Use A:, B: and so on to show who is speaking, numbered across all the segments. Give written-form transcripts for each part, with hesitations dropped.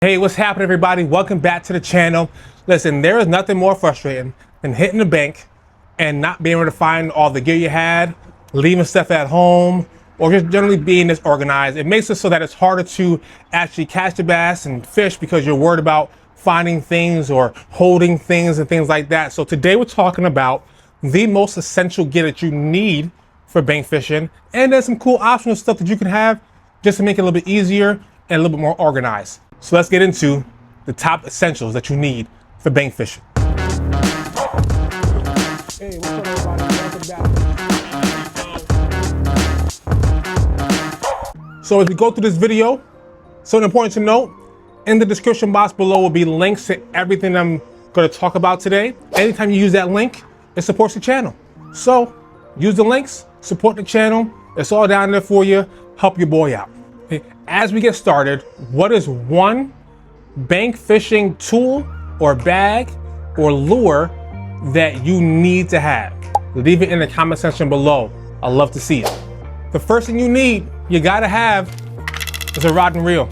A: Hey, what's happening, everybody? Welcome back to the channel. Listen, there is nothing more frustrating than hitting the bank and not being able to find all the gear you had, leaving stuff at home, or just generally being disorganized. It makes it so that it's harder to actually catch the bass and fish because you're worried about finding things or holding things and things like that. So today we're talking about the most essential gear that you need for bank fishing, and there's some cool optional stuff that you can have just to make it a little bit easier and a little bit more organized. So let's get into the top essentials that you need for bank fishing. Hey, what's up, everybody? Welcome back. So as we go through this video, something important to note, in the description box below will be links to everything I'm going to talk about today. Anytime you use that link, it supports the channel. So use the links, support the channel. It's all down there for you. Help your boy out. As we get started, what is one bank fishing tool or bag or lure that you need to have? Leave it in the comment section below. I'd love to see it. The first thing you gotta have is a rod and reel.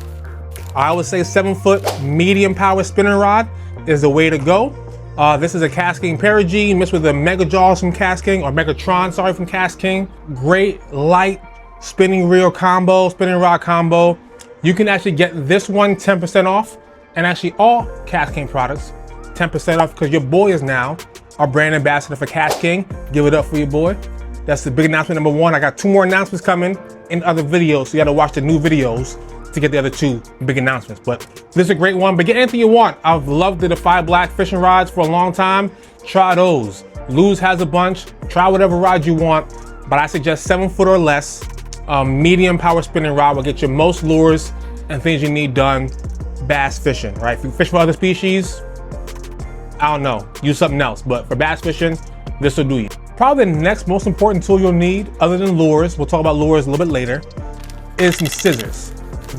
A: I would say 7-foot medium power spinning rod is the way to go. This is a Casking Perigee mixed with a Mega Jaws from Casking, or Megatron, sorry, from Casking. Great light spinning rod combo. You can actually get this one 10% off, and actually all Casking products 10% off, because your boy is now our brand ambassador for Casking. Give it up for your boy. That's the big announcement number one. I got 2 more announcements coming in other videos, so you gotta watch the new videos to get the other 2 big announcements. But this is a great one, but get anything you want. I've loved the Defy Black fishing rods for a long time. Try those. Luz has a bunch. Try whatever rod you want, but I suggest 7-foot or less. Medium power spinning rod will get you most lures and things you need done bass fishing, right? If you fish for other species, I don't know, use something else. But for bass fishing, this will do you. Probably the next most important tool you'll need, other than lures, we'll talk about lures a little bit later, is some scissors.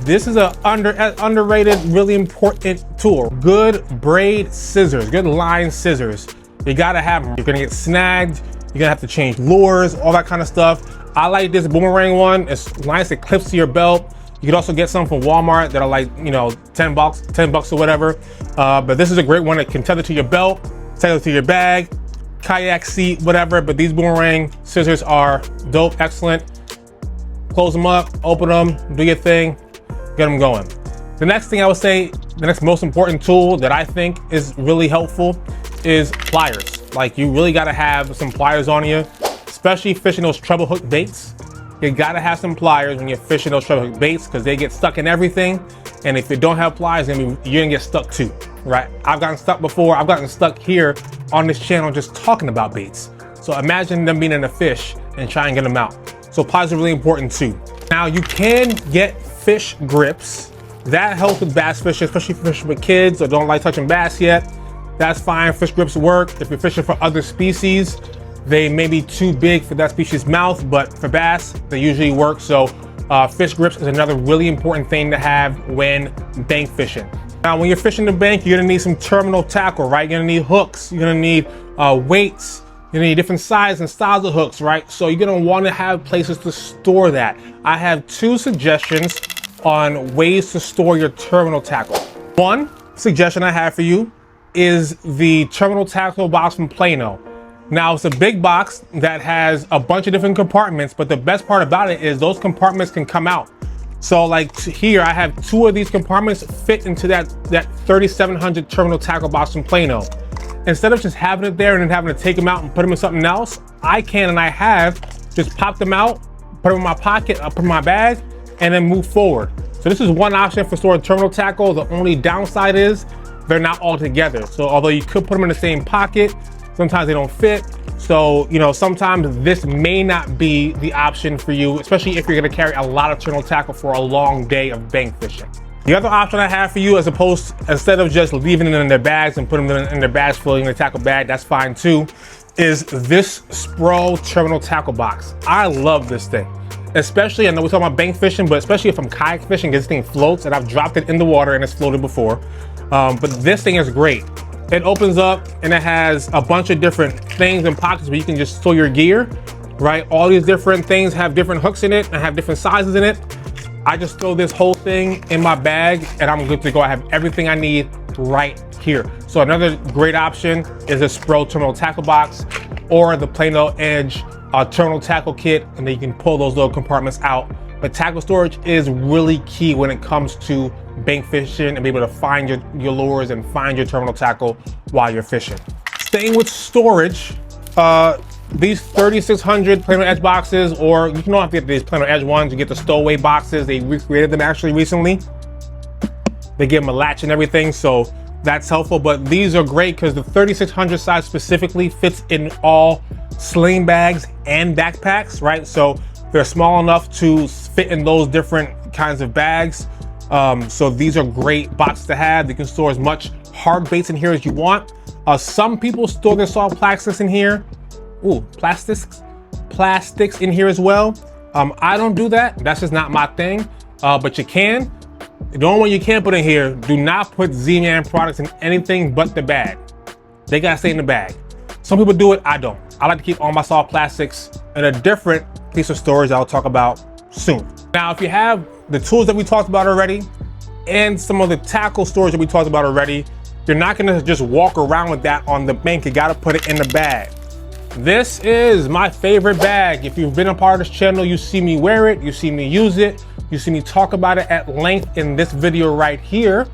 A: This is an underrated, really important tool. Good braid scissors, good line scissors. You gotta have them. You're gonna get snagged, you're gonna have to change lures, all that kind of stuff. I like this boomerang one. It's nice, it clips to your belt. You can also get some from Walmart that are like, you know, 10 bucks or whatever. But this is a great one that can tether to your belt, tether to your bag, kayak seat, whatever. But these boomerang scissors are dope, excellent. Close them up, open them, do your thing, get them going. The next thing I would say, the next most important tool that I think is really helpful is pliers. Like, you really gotta have some pliers on you, especially fishing those treble hook baits. You gotta have some pliers when you're fishing those treble hook baits, because they get stuck in everything. And if you don't have pliers, you're gonna get stuck too, right? I've gotten stuck before. I've gotten stuck here on this channel just talking about baits. So imagine them being in a fish and try and get them out. So pliers are really important too. Now, you can get fish grips. That helps with bass fishing, especially if you're fishing with kids or don't like touching bass yet. That's fine, fish grips work. If you're fishing for other species, they may be too big for that species' mouth, but for bass, they usually work. So fish grips is another really important thing to have when bank fishing. Now, when you're fishing the bank, you're gonna need some terminal tackle, right? You're gonna need hooks, you're gonna need weights, you're gonna need different sizes and styles of hooks, right? So you're gonna wanna have places to store that. I have 2 suggestions on ways to store your terminal tackle. One suggestion I have for you is the Terminal Tackle Box from Plano. Now, it's a big box that has a bunch of different compartments, but the best part about it is those compartments can come out. So like here, I have 2 of these compartments fit into that 3700 Terminal Tackle Box from Plano. Instead of just having it there and then having to take them out and put them in something else, I can, and I have, just pop them out, put them in my pocket, put them in my bag, and then move forward. So this is one option for storing terminal tackle. The only downside is they're not all together. So although you could put them in the same pocket, sometimes they don't fit. So, you know, sometimes this may not be the option for you, especially if you're gonna carry a lot of terminal tackle for a long day of bank fishing. The other option I have for you, instead of just leaving them in their bags and putting them in their bags, filling the tackle bag, that's fine too, is this SPRO Terminal Tackle Box. I love this thing. Especially, I know we're talking about bank fishing, but especially if I'm kayak fishing, this thing floats, and I've dropped it in the water and it's floated before. But this thing is great. It opens up and it has a bunch of different things and pockets where you can just store your gear, right? All these different things have different hooks in it and have different sizes in it. I just throw this whole thing in my bag and I'm good to go. I have everything I need right here. So another great option is the SPRO Terminal Tackle Box or the Plano Edge Terminal Tackle Kit, and then you can pull those little compartments out. But tackle storage is really key when it comes to bank fishing and be able to find your lures and find your terminal tackle while you're fishing. Staying with storage, these 3600 Plano Edge boxes, or you don't have to get these Plano Edge ones, you get the stowaway boxes. They recreated them actually recently. They give them a latch and everything, so that's helpful. But these are great because the 3600 size specifically fits in all sling bags and backpacks, right? So they're small enough to fit in those different kinds of bags. So these are great boxes to have. You can store as much hard baits in here as you want. Some people store their soft plastics in here. Ooh, plastics in here as well. I don't do that. That's just not my thing. But you can. The only one you can't put in here, do not put Z-Man products in anything but the bag. They gotta stay in the bag. Some people do it, I don't. I like to keep all my soft plastics in a different piece of storage I'll talk about soon. Now, if you have the tools that we talked about already and some of the tackle storage that we talked about already, you're not gonna just walk around with that on the bank. You gotta put it in the bag. This is my favorite bag. If you've been a part of this channel, you see me wear it, you see me use it, you see me talk about it at length in this video right here.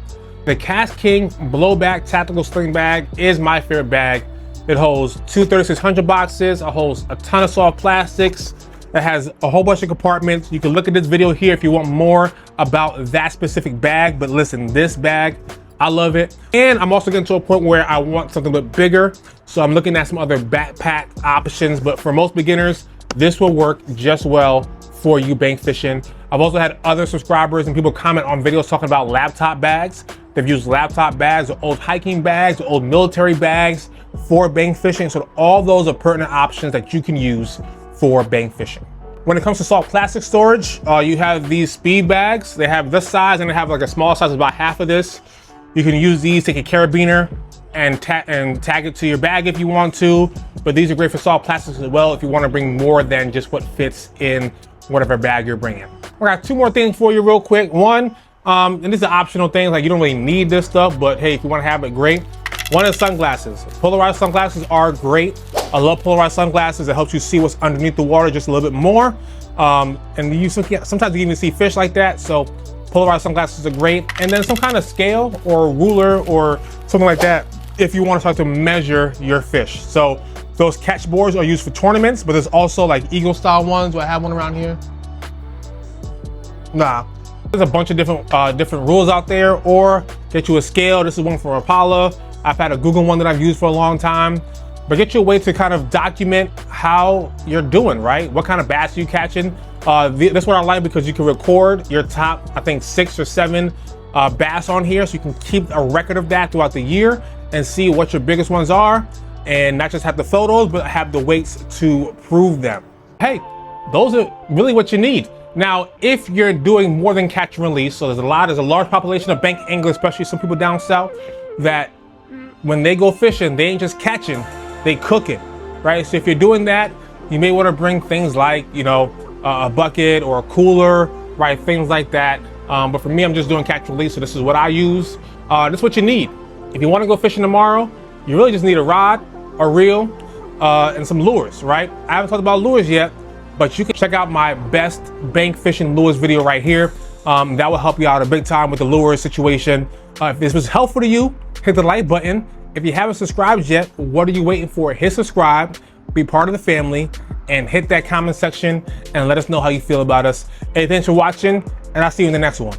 A: The Cast King Blowback Tactical Sling Bag is my favorite bag. It holds two 3600 boxes, it holds a ton of soft plastics, it has a whole bunch of compartments. You can look at this video here if you want more about that specific bag, but listen, this bag, I love it. And I'm also getting to a point where I want something a bit bigger, so I'm looking at some other backpack options, but for most beginners, this will work just well for you bank fishing. I've also had other subscribers and people comment on videos talking about laptop bags. They've used laptop bags or old hiking bags or old military bags for bank fishing. So all those are pertinent options that you can use for bank fishing. When it comes to soft plastic storage, you have these speed bags. They have this size and they have like a small size, about half of this. You can use these, take a carabiner and tag it to your bag if you want to. But these are great for soft plastics as well if you want to bring more than just what fits in whatever bag you're bringing. I got two more things for you real quick. One, and these are optional things, like you don't really need this stuff, but hey, if you want to have it, great. One is sunglasses. Polarized sunglasses are great. I love polarized sunglasses. It helps you see what's underneath the water just a little bit more. And you sometimes you even see fish like that. So polarized sunglasses are great. And then some kind of scale or ruler or something like that if you want to start to measure your fish. So those catch boards are used for tournaments, but there's also like Eagle style ones. Do I have one around here? Nah. There's a bunch of different rules out there, or get you a scale. This is one from Rapala. I've had a Google one that I've used for a long time, but get you a way to kind of document how you're doing, right? What kind of bass are you catching? This one I like because you can record your top, I think 6 or 7 bass on here, so you can keep a record of that throughout the year and see what your biggest ones are, and not just have the photos, but have the weights to prove them. Hey, those are really what you need. Now, if you're doing more than catch and release, so there's a large population of bank anglers, especially some people down south, that when they go fishing, they ain't just catching, they cooking, right? So if you're doing that, you may want to bring things like, you know, a bucket or a cooler, right? Things like that. But for me, I'm just doing catch and release, so this is what I use. This is what you need. If you want to go fishing tomorrow, you really just need a rod, a reel, and some lures, right? I haven't talked about lures yet, but you can check out my best bank fishing lures video right here. That will help you out a big time with the lure situation. If this was helpful to you, hit the like button. If you haven't subscribed yet, what are you waiting for? Hit subscribe, be part of the family, and hit that comment section and let us know how you feel about us. Hey, thanks for watching, and I'll see you in the next one.